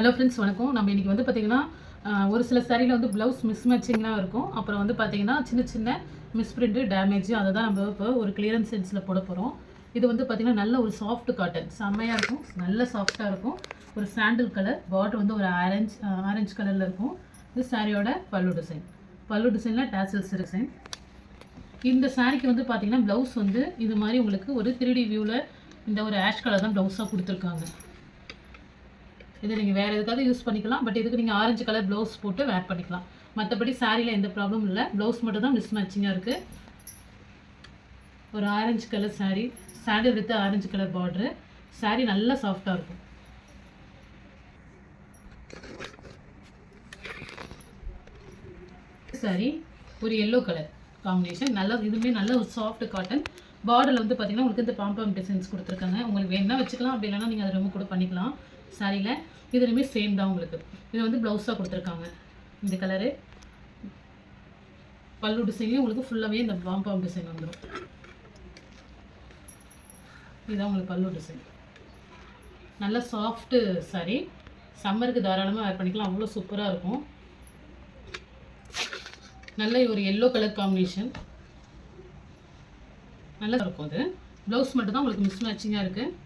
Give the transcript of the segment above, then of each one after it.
Hello friends, வணக்கம். நம்ம இன்றைக்கி வந்து பார்த்திங்கன்னா ஒரு சில சாரியில் வந்து ப்ளவுஸ் மிஸ் மேட்சிங்லாம் இருக்கும். அப்புறம் வந்து பார்த்திங்கன்னா சின்ன சின்ன மிஸ்பிரிண்ட்டு டேமேஜ் அதை தான் நம்ம இப்போ ஒரு கிளியரன்ஸ் சென்ஸில் போட போகிறோம். இது வந்து பார்த்திங்கன்னா நல்ல ஒரு சாஃப்ட் காட்டன், செம்மையாக இருக்கும், நல்ல சாஃப்டாக இருக்கும். ஒரு சாண்டில் கலர் பார்டர் வந்து ஒரு ஆரஞ்சு கலரில் இருக்கும். இது சாரியோட பல்லு டிசைனில் டேசல்ஸ் டிசைன். இந்த சாரிக்கு வந்து பார்த்திங்கன்னா ப்ளவுஸ் வந்து இது மாதிரி உங்களுக்கு ஒரு 3D வியூவில் இந்த ஒரு ஆஷ் கலர் தான் ப்ளவுஸாக கொடுத்துருக்காங்க. இது நீங்கள் வேறு எதுக்காவது யூஸ் பண்ணிக்கலாம். பட் இதுக்கு நீங்கள் ஆரஞ்சு கலர் ப்ளவுஸ் போட்டு வேர் பண்ணிக்கலாம். மற்றபடி சாரியில் எந்த ப்ராப்ளமும் இல்லை. ப்ளவுஸ் மட்டும் தான் மிஸ் மேட்சிங்காக இருக்குது. ஒரு orange colour sari, sandal with orange colour border. Sari நல்லா சாஃப்டாக இருக்கும். சாரீ ஒரு எல்லோ கலர் காம்பினேஷன், நல்லா இதுவுமே நல்ல ஒரு சாஃப்ட் காட்டன். பார்டரில் வந்து பார்த்திங்கன்னா உங்களுக்கு இந்த பாம்பம் டிசைன்ஸ் கொடுத்துருக்காங்க. உங்களுக்கு வேணால் வச்சுக்கலாம், அப்படி இல்லைனா நீங்கள் அதை ரிமூவ் கூட பண்ணிக்கலாம். சாரியில் இதுலையுமே சேம் தான். உங்களுக்கு இது வந்து ப்ளவுஸாக கொடுத்துருக்காங்க. இந்த கலரு பல்லு டிசைன்லேயும் உங்களுக்கு ஃபுல்லாகவே இந்த பாம்பம் டிசைன் வந்துடும். இதுதான் உங்களுக்கு பல்லு டிசைன். நல்ல சாஃப்ட்டு சாரி, சம்மருக்கு தாராளமாக வேர் பண்ணிக்கலாம். அவ்வளோ சூப்பராக இருக்கும். நல்ல ஒரு எல்லோ கலர் காம்பினேஷன், நல்லா இருக்கும். அது ப்ளவுஸ் மட்டும் தான் உங்களுக்கு மிஸ் மேட்சிங்காக இருக்குது.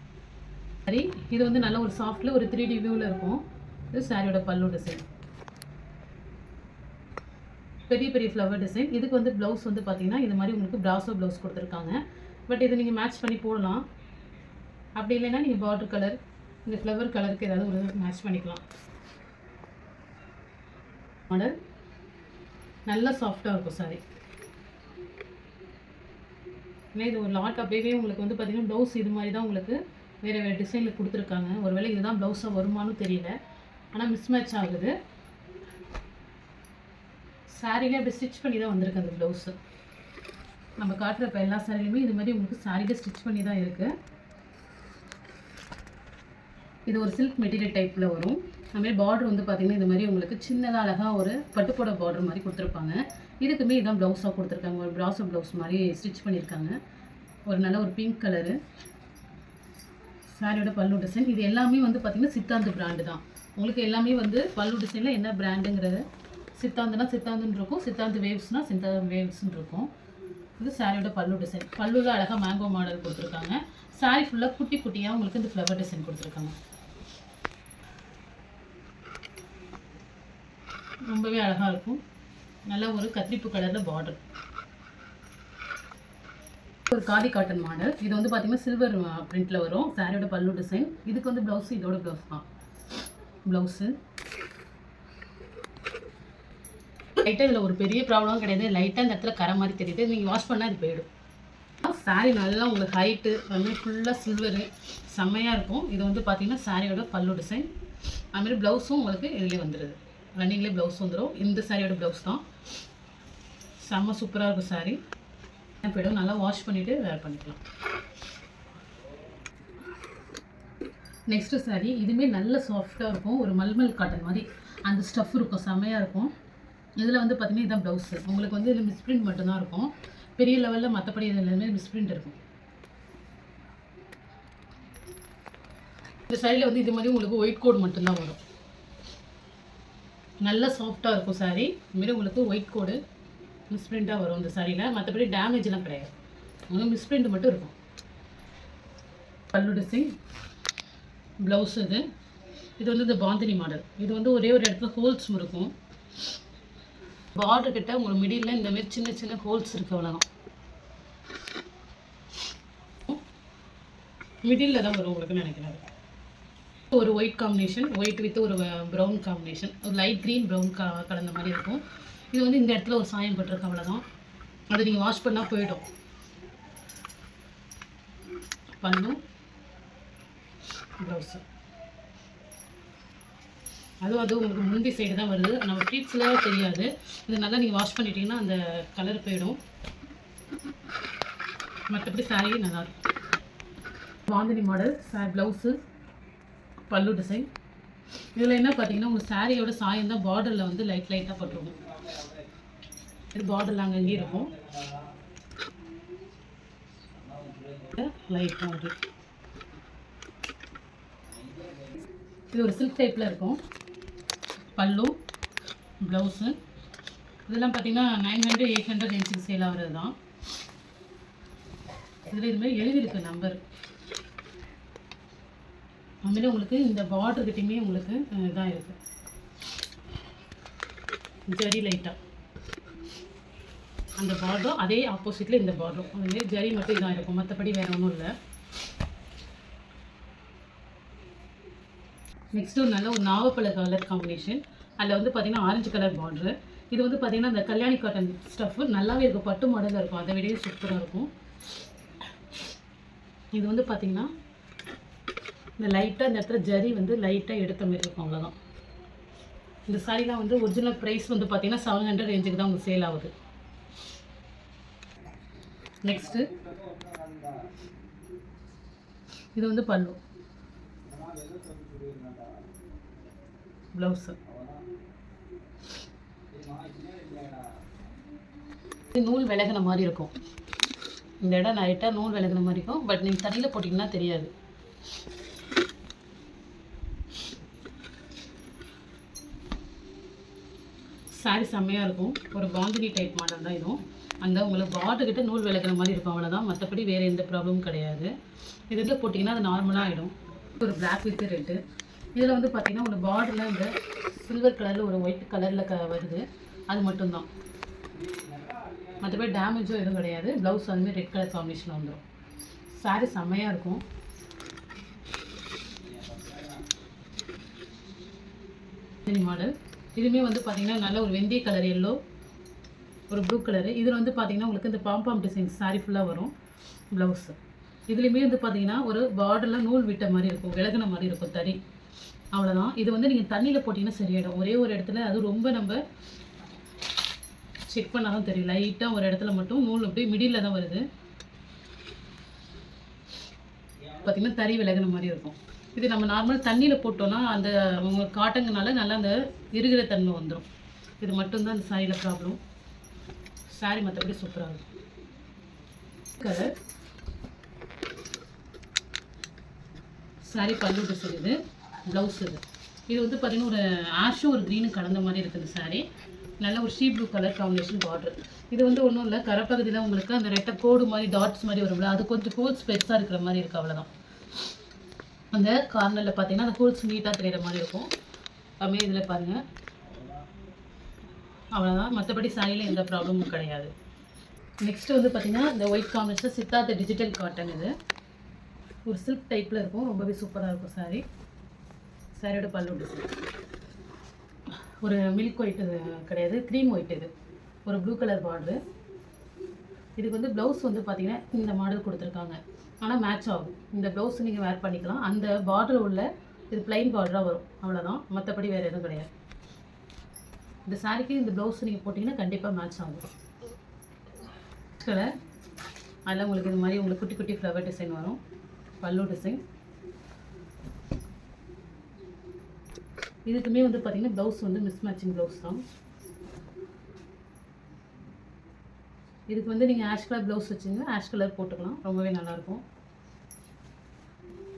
சரி, இது வந்து நல்ல ஒரு சாஃப்டில் ஒரு 3D வியூவில் இருக்கும். இது சாரியோட பல்லு டிசைன், பெரிய பெரிய ஃப்ளவர் டிசைன். இதுக்கு வந்து ப்ளவுஸ் வந்து பார்த்தீங்கன்னா இது மாதிரி உங்களுக்கு பிராசோ ப்ளவுஸ் கொடுத்துருக்காங்க. பட் இதை நீங்கள் மேட்ச் பண்ணி போடலாம். அப்படி இல்லைன்னா நீங்கள் பார்டர் கலர், இந்த ஃப்ளவர் கலருக்கு ஏதாவது ஒரு மேட்ச் பண்ணிக்கலாம். மாடல் நல்லா சாஃப்டாக இருக்கும் சாரி. ஏன்னா இது ஒரு லாட் அப்படியே உங்களுக்கு வந்து பார்த்தீங்கன்னா ப்ளவுஸ் இது மாதிரி தான் உங்களுக்கு வேறு வேறு டிசைனில் கொடுத்துருக்காங்க. ஒருவேளை இதுதான் ப்ளவுஸாக வருமானு தெரியல, ஆனால் மிஸ் மேட்ச் ஆகுது. சாரிலே அப்படி ஸ்டிச் பண்ணி தான் வந்திருக்கு அந்த ப்ளவுஸு. நம்ம காட்டுற இப்போ எல்லா சாரிலையுமே இது மாதிரி உங்களுக்கு சாரிலே ஸ்டிச் பண்ணி தான் இருக்குது. இது ஒரு சில்க் மெட்டீரியல் டைப்பில் வரும். அதுமாதிரி பார்டர் வந்து பார்த்திங்கன்னா இது மாதிரி உங்களுக்கு சின்னதாக அழகாக ஒரு பட்டுப்போட பார்டர் மாதிரி கொடுத்துருப்பாங்க. இதுக்குமே இதான் ப்ளவுஸாக கொடுத்துருக்காங்க. ஒரு பிராசோ ப்ளவுஸ் மாதிரி ஸ்டிச் பண்ணியிருக்காங்க. ஒரு நல்ல ஒரு பிங்க் கலரு சாரியோட பல்லு டிசைன். இது எல்லாமே வந்து பார்த்திங்கன்னா சித்தாந்து பிராண்டு தான். உங்களுக்கு எல்லாமே வந்து பல்லு டிசைனில் என்ன பிராண்டுங்கிறது, சித்தாந்துனா சித்தாந்துன்னு இருக்கும், சித்தாந்து வேவ்ஸ்னால் சித்தாந்து வேவ்ஸ்ன்னு இருக்கும். இது சாரியோட பல்லு டிசைன். பல்லுவில் அழகாக மேங்கோ மாடல் கொடுத்துருக்காங்க. சாரி ஃபுல்லாக குட்டி குட்டியாக உங்களுக்கு இந்த ஃப்ளவர் டிசைன் கொடுத்துருக்காங்க. ரொம்பவே அழகாக இருக்கும். நல்ல ஒரு கத்திரிப்பு கலரில் பார்டர். ஒரு காதி காட்டன் மாடல். இது வந்து பார்த்தீங்கன்னா சில்வர் பிரிண்டில் வரும். சாரியோட பல்லு டிசைன். இதுக்கு வந்து ப்ளவுஸு இதோட ப்ளவுஸ் தான். ப்ளவுஸு லைட்டாக இதில் ஒரு பெரிய ப்ராப்ளம் கிடையாது. லைட்டாக இந்த இடத்துல கரை மாதிரி தெரியுது. நீங்கள் வாஷ் பண்ணால் இது போயிடும். சாரி நல்லா உங்களுக்கு ஹைட்டு அதுமாதிரி ஃபுல்லாக சில்வரு செம்மையாக இருக்கும். இது வந்து பார்த்தீங்கன்னா சாரியோட பல்லு டிசைன். அதுமாதிரி ப்ளவுஸும் உங்களுக்கு இதிலே வந்துடுது. ரன்னிங்லேயே ப்ளவுஸ் வந்துடும். இந்த சாரியோட ப்ளவுஸ் தான். செம்ம சூப்பராக இருக்கும் சாரி. போய்டும். நல்லா வாஷ் பண்ணிவிட்டு வேர் பண்ணிக்கலாம். நெக்ஸ்ட்டு சாரி இதுவுமே நல்ல சாஃப்டாக இருக்கும். ஒரு மல்மல் காட்டன் மாதிரி அந்த ஸ்டஃப் இருக்கும், செம்மையாக இருக்கும். இதில் வந்து பார்த்திங்கன்னா இதுதான் ப்ளவுஸு. உங்களுக்கு வந்து இதில் மிஸ்பிரிண்ட் மட்டும்தான் இருக்கும். பெரிய லெவலில் மற்றபடி இதில் எல்லாமே மிஸ்பிரிண்ட் இருக்கும். இந்த சாரியில் வந்து இது மாதிரி உங்களுக்கு ஒயிட் கோட் மட்டும்தான் வரும். நல்ல சாஃப்டாக இருக்கும் சாரி. இதுமாரி உங்களுக்கு ஒயிட் கோடு மிஸ்பிரிண்ட்டாக வரும் இந்த சாரியில். மற்றபடி டேமேஜ்லாம் கிடையாது. உங்களுக்கு மிஸ்பிரிண்ட் மட்டும் இருக்கும். பல்லு டிசைன், ப்ளவுஸ் இது வந்து இந்த பாந்தினி மாடல். இது வந்து ஒரே ஒரு இடத்துல ஹோல்ஸ் இருக்கும். பார்டர் கிட்ட உங்களுக்கு மிடில் இந்த மாதிரி சின்ன சின்ன ஹோல்ஸ் இருக்குது, அவ்வளோதான். மிடில் தான் வரும் உங்களுக்கு நினைக்கிறேன். ஒரு ஒயிட் காம்பினேஷன், ஒயிட் வித் ஒரு ப்ரௌன் காம்பினேஷன், ஒரு லைட் க்ரீன் ப்ரௌன் கலந்த மாதிரி இருக்கும். இது வந்து இந்த இடத்துல ஒரு சாயம் பட்டிருக்கு, அவ்வளோதான். அது நீங்கள் வாஷ் பண்ணால் போயிடும். பண்ணும் ப்ளவுஸு அதுவும் உங்களுக்கு முந்தி சைடு தான் வருது. நம்ம ப்ளீட்ஸில் தெரியாது. இது நல்லா நீங்கள் வாஷ் பண்ணிட்டீங்கன்னா அந்த கலர் போயிடும். மற்றபடி சாரியே நல்லாயிருக்கும். பாந்தினி மாடல் ப்ளவுஸு, பல்லு டிசைன். இதில் என்ன பார்த்தீங்கன்னா உங்கள் சாரியோட சாயம் தான் பார்டரில் வந்து லைட்டாக பட்டுருக்கும். இது பார்டரில் அங்கங்கேயும் இருக்கும். Light border. இது ஒரு சில்க் டைப்பில் இருக்கும். பல்லு, ப்ளவுஸு இதெல்லாம் பார்த்தீங்கன்னா 900 800 ரேஞ்சுக்கு சேல் ஆகிறது தான். இதில் இதுமாதிரி எழுதியிருக்கு நம்பர். அதுமாரி உங்களுக்கு இந்த பார்டர்கிட்டையுமே உங்களுக்கு இதாக இருக்குது ஜரி லைட்டாக. அந்த பார்டரும் அதே ஆப்போசிட்டில் இந்த பார்டரும் அதுமாரி ஜரி மட்டும் இதாக இருக்கும், மற்றபடி வேறு ஒன்றும் இல்லை. நெக்ஸ்ட்டு ஒரு நல்ல ஒரு நாவப்பழ கலர் காம்பினேஷன். அதில் வந்து பார்த்திங்கன்னா ஆரஞ்சு கலர் பார்ட்ரு. இது வந்து பார்த்திங்கன்னா இந்த கல்யாணி காட்டன் ஸ்டஃப்பு நல்லாவே இருக்கும், பட்டு மாடலில் இருக்கும், அதை விடையே சூப்பராக இருக்கும். இது வந்து பார்த்திங்கன்னா இந்த லைட்டாக இந்த இடத்துல ஜரி வந்து லைட்டாக எடுத்த மாதிரி இருக்கும், அவ்வளோதான். இந்த சாரீலாம் வந்து ஒரிஜினல் ப்ரைஸ் வந்து பார்த்திங்கன்னா 700 ரேஞ்சுக்கு தான் உங்களுக்கு சேல் ஆகுது. நெக்ஸ்ட்டு இது வந்து பல்லு, ப்ளவுஸு. நூல் விலகின மாதிரி இருக்கும், இந்த இடம் லைட்டாக நூல் விலகின மாதிரி இருக்கும். பட் நீங்கள் தண்ணியில் போட்டிங்கன்னா தெரியாது. சாரீ செம்மையாக இருக்கும். ஒரு பாந்தினி டைப் மாடல் தான் இதுவும். அந்த உங்களுக்கு பார்டர்கிட்ட நூல் விலகின மாதிரி இருக்கும், அவ்வளோதான். மற்றபடி வேறு எந்த ப்ராப்ளமும் கிடையாது. இதில் போட்டிங்கன்னா அது நார்மலாக ஆகிடும். ஒரு பிளாக் வித் ரெட்டு. இதில் வந்து பார்த்திங்கன்னா ஒரு பார்டரில் இந்த சில்வர் கலரில் ஒரு ஒயிட் கலரில் வருது, அது மட்டும்தான். மற்றபடி டேமேஜும் எதுவும் கிடையாது. ப்ளவுஸ் அதுமாதிரி ரெட் கலர் காம்பினேஷன் வந்துடும். சாரீ செம்மையாக இருக்கும். மாடல் இதுவுமே வந்து பார்த்திங்கன்னா நல்ல ஒரு வெந்தய கலர் எல்லோ, ஒரு ப்ளூ கலரு. இதில் வந்து பார்த்திங்கன்னா உங்களுக்கு இந்த பாம்பாம் டிசைன் சாரீ ஃபுல்லாக வரும். ப்ளவுஸு இதுலேயுமே வந்து பார்த்திங்கன்னா ஒரு பார்டரில் நூல் விட்ட மாதிரி இருக்கும், விலகின மாதிரி இருக்கும் தறி, அவ்வளோதான். இது வந்து நீங்கள் தண்ணியில் போட்டிங்கன்னா சரியாயிடும். ஒரே ஒரு இடத்துல, அது ரொம்ப நம்ம செக் பண்ணால் தான் தெரியும். லைட்டாக ஒரு இடத்துல மட்டும் நூல் அப்படியே மிடில் தான் வருது, பார்த்திங்கன்னா தறி விலகின மாதிரி இருக்கும். இது நம்ம நார்மல் தண்ணியில் போட்டோன்னா அந்த காட்டங்கனால நல்லா அந்த இருக்கிற தன்மை வந்துடும். இது மட்டும்தான் அந்த சாரியில் ப்ராப்ளம். சாரி மற்றபடி சூப்பராக இருக்கும். கலர் சாரி பல்லு டிசைன். இது ப்ளவுஸ். இது வந்து பார்த்திங்கன்னா ஒரு ஆஷும் ஒரு க்ரீனும் கலந்த மாதிரி இருக்குது சாரி. நல்ல ஒரு she blue colour combination border. இது வந்து ஒன்றும் இல்லை, கரப்பகுதியில் உங்களுக்கு அந்த ரெட்டை கோடு மாதிரி டாட்ஸ் மாதிரி வரும்ல, அது கொஞ்சம் ஹோல்ஸ் பெருசாக இருக்கிற மாதிரி இருக்குது, அவ்வளோதான். அந்த கார்னரில் பார்த்தீங்கன்னா அந்த ஹோல்ஸ் நீட்டாக தெரிகிற மாதிரி இருக்கும். அதுமாரி இதில் பாருங்கள், அவ்வளோதான். மற்றபடி சாரியில் எந்த ப்ராப்ளமும் கிடையாது. நெக்ஸ்ட்டு வந்து பார்த்திங்கன்னா இந்த white combination Siddhartha digital cotton. இது ஒரு சில்க் டைப்பில் இருக்கும், ரொம்பவே சூப்பராக இருக்கும் சாரி. சாரியோட பல்லு டிசைன் ஒரு மில்க் ஒயிட் கிடையாது, க்ரீம் ஒயிட். இது ஒரு ப்ளூ கலர் பார்டரு. இதுக்கு வந்து ப்ளவுஸ் வந்து பார்த்திங்கன்னா இந்த மாடல் கொடுத்துருக்காங்க, ஆனால் மேட்ச் ஆகும். இந்த ப்ளவுஸ் நீங்கள் வேர் பண்ணிக்கலாம். அந்த பார்டர் உள்ள இது ப்ளைன் பார்டராக வரும், அவ்வளோதான். மற்றபடி வேறு எதுவும் கிடையாது. இந்த சாரிக்கு இந்த ப்ளவுஸ் நீங்கள் போட்டிங்கன்னா கண்டிப்பாக மேட்ச் ஆகும். கலர் அதில் உங்களுக்கு இது மாதிரி உங்களுக்கு குட்டி குட்டி ஃப்ளவர் டிசைன் வரும், பல்லு டிசைன். இதுக்குமே வந்து பார்த்திங்கன்னா ப்ளவுஸ் வந்து மிஸ் மேட்சிங் ப்ளவுஸ் தான். இதுக்கு வந்து நீங்கள் ஆஷ் கலர் ப்ளவுஸ் வச்சுங்க, ஆஷ் கலர் போட்டுக்கலாம், ரொம்பவே நல்லாயிருக்கும்.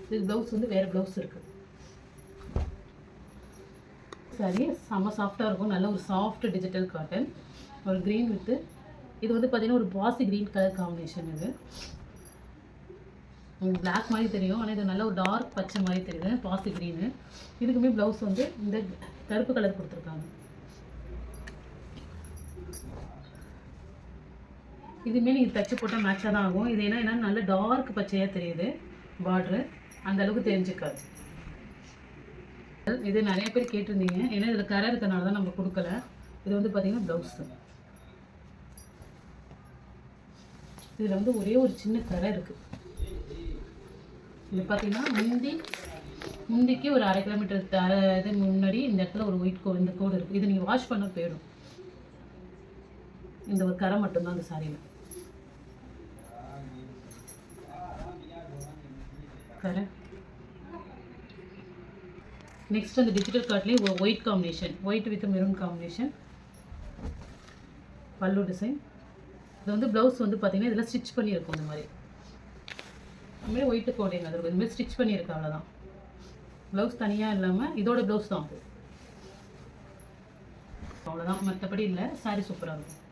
இது ப்ளவுஸ் வந்து வேறு ப்ளவுஸ் இருக்குது. சரி, செம்ம சாஃப்டாக இருக்கும். நல்ல ஒரு சாஃப்ட் டிஜிட்டல் காட்டன், ஒரு க்ரீன் வித்து. இது வந்து பார்த்திங்கன்னா ஒரு பாசி க்ரீன் கலர் காம்பினேஷன். இது உங்களுக்கு பிளாக் மாதிரி தெரியும், ஆனால் இது நல்ல ஒரு டார்க் பச்சை மாதிரி தெரியுது, பாசி க்ரீனு. இதுக்குமே ப்ளவுஸ் வந்து இந்த கருப்பு கலர் கொடுத்துருக்காங்க. இதுவுமே நீங்கள் தைச்சி போட்டால் மேட்சாக தான் ஆகும். இது ஏன்னா நல்ல டார்க் பச்சையாக தெரியுது பார்ட்ரு, அந்த அளவுக்கு தெரிஞ்சுக்காது. இது நிறைய பேர் கேட்டிருந்தீங்க, ஏன்னா இதில் கரை இருக்கிறனால தான் நம்ம கொடுக்கல. இது வந்து பார்த்திங்கன்னா ப்ளவுஸு. இதில் வந்து ஒரே ஒரு சின்ன கரை இருக்குது. இது பார்த்திங்கன்னா முந்திக்கு ஒரு 1/2 கிலோமீட்டர் இது முன்னாடி இந்த இடத்துல ஒரு ஒயிட் கோடு, இந்த கோடு இருக்குது. இது நீங்கள் வாஷ் பண்ண போயிடும். இந்த ஒரு கரை மட்டும்தான் அந்த சாரியில் கரை. நெக்ஸ்ட் அந்த டிஜிட்டல் கார்ட்லேயே ஒரு white combination, white with maroon combination, பல்லு டிசைன். இது வந்து ப்ளவுஸ் வந்து பார்த்திங்கன்னா இதில் ஸ்டிச் பண்ணியிருக்கும். இந்த மாதிரி ஒயிட்டு கோடிங் அது இதுமாதிரி ஸ்டிச் பண்ணியிருக்கு, அவ்வளோதான். ப்ளவுஸ் தனியாக இல்லாமல் இதோட ப்ளவுஸ் தான் அது. அவ்வளோதான், மற்றபடி இல்லை. சாரீ சூப்பராக இருக்கும்.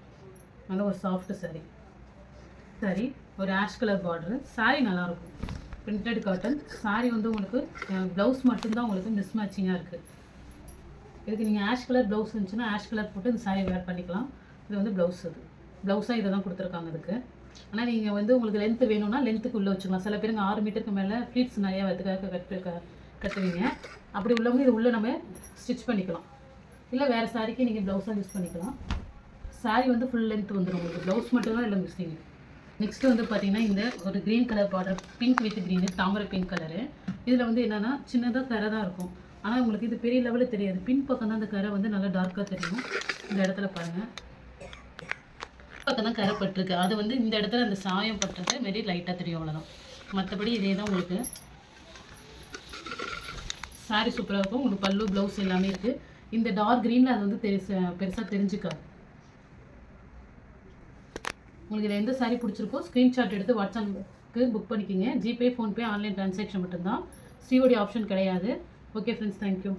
நல்ல ஒரு சாஃப்ட் சாரீ. சாரீ ஒரு ஆஷ் கலர் பார்டரு. சாரீ நல்லாயிருக்கும். பிரிண்டட் காட்டன் சாரீ வந்து உங்களுக்கு ப்ளவுஸ் மட்டும்தான் உங்களுக்கு மிஸ் மேட்சிங்காக இருக்குது. இதுக்கு நீங்கள் ஆஷ் கலர் ப்ளவுஸ் இருந்துச்சுன்னா ஆஷ் கலர் போட்டு இந்த சாரீ வேர் பண்ணிக்கலாம். இது வந்து ப்ளவுஸ், அது ப்ளவுஸாக இதை தான் கொடுத்துருக்காங்க இதுக்கு. ஆனால் நீங்கள் வந்து உங்களுக்கு லென்த்து வேணும்னா லென்த்துக்கு உள்ளே வச்சுக்கலாம். சில பேருங்க 6 மீட்டருக்கு மேலே ஃப்ளீட்ஸ் நிறையா வரதுக்காக கட்டுவீங்க. அப்படி உள்ளவங்க இது உள்ளே நம்ம ஸ்டிச் பண்ணிக்கலாம். இல்லை வேறு சாரீக்கு நீங்கள் ப்ளவுஸாக யூஸ் பண்ணிக்கலாம். சாரீ வந்து ஃபுல் லென்த் வந்துடும் உங்களுக்கு. ப்ளவுஸ் மட்டும்தான் இல்லை மிஸ்ஸிங். நெக்ஸ்ட்டு வந்து பார்த்தீங்கன்னா இந்த ஒரு green colour border, pink with green, Thamarai pink colour. இதில் வந்து என்னென்னா சின்னதாக கரை தான் இருக்கும். ஆனால் உங்களுக்கு இது பெரிய லெவலில் தெரியாது. பின் பக்கம் தான் அந்த கரை வந்து நல்லா டார்க்காக தெரியும். இந்த இடத்துல பாருங்கள், பக்கம் தான் கரை பட்டிருக்கு. அது வந்து இந்த இடத்துல அந்த சாயம் பட்டுறது மாரி லைட்டாக தெரியும், அவ்வளோதான். மற்றபடி இதே தான் உங்களுக்கு. சாரீ சூப்பராக இருக்கும். உங்களுக்கு பல்லு ப்ளவுஸ் எல்லாமே இருக்குது. இந்த டார்க் க்ரீனில் அது வந்து பெருசாக தெரிஞ்சுக்காது. உங்களுக்கு இதில் எந்த சாரீ பிடிச்சிருக்கோ ஸ்க்ரீன்ஷாட் எடுத்து வாட்ஸ்அப்புக்கு புக் பண்ணிக்கிங்க. ஜிபே, ஃபோன்பே, ஆன்லைன் ட்ரான்சாக்ஷன் மட்டும்தான். சிஓடி ஆப்ஷன் கிடையாது. Okay friends, thank you.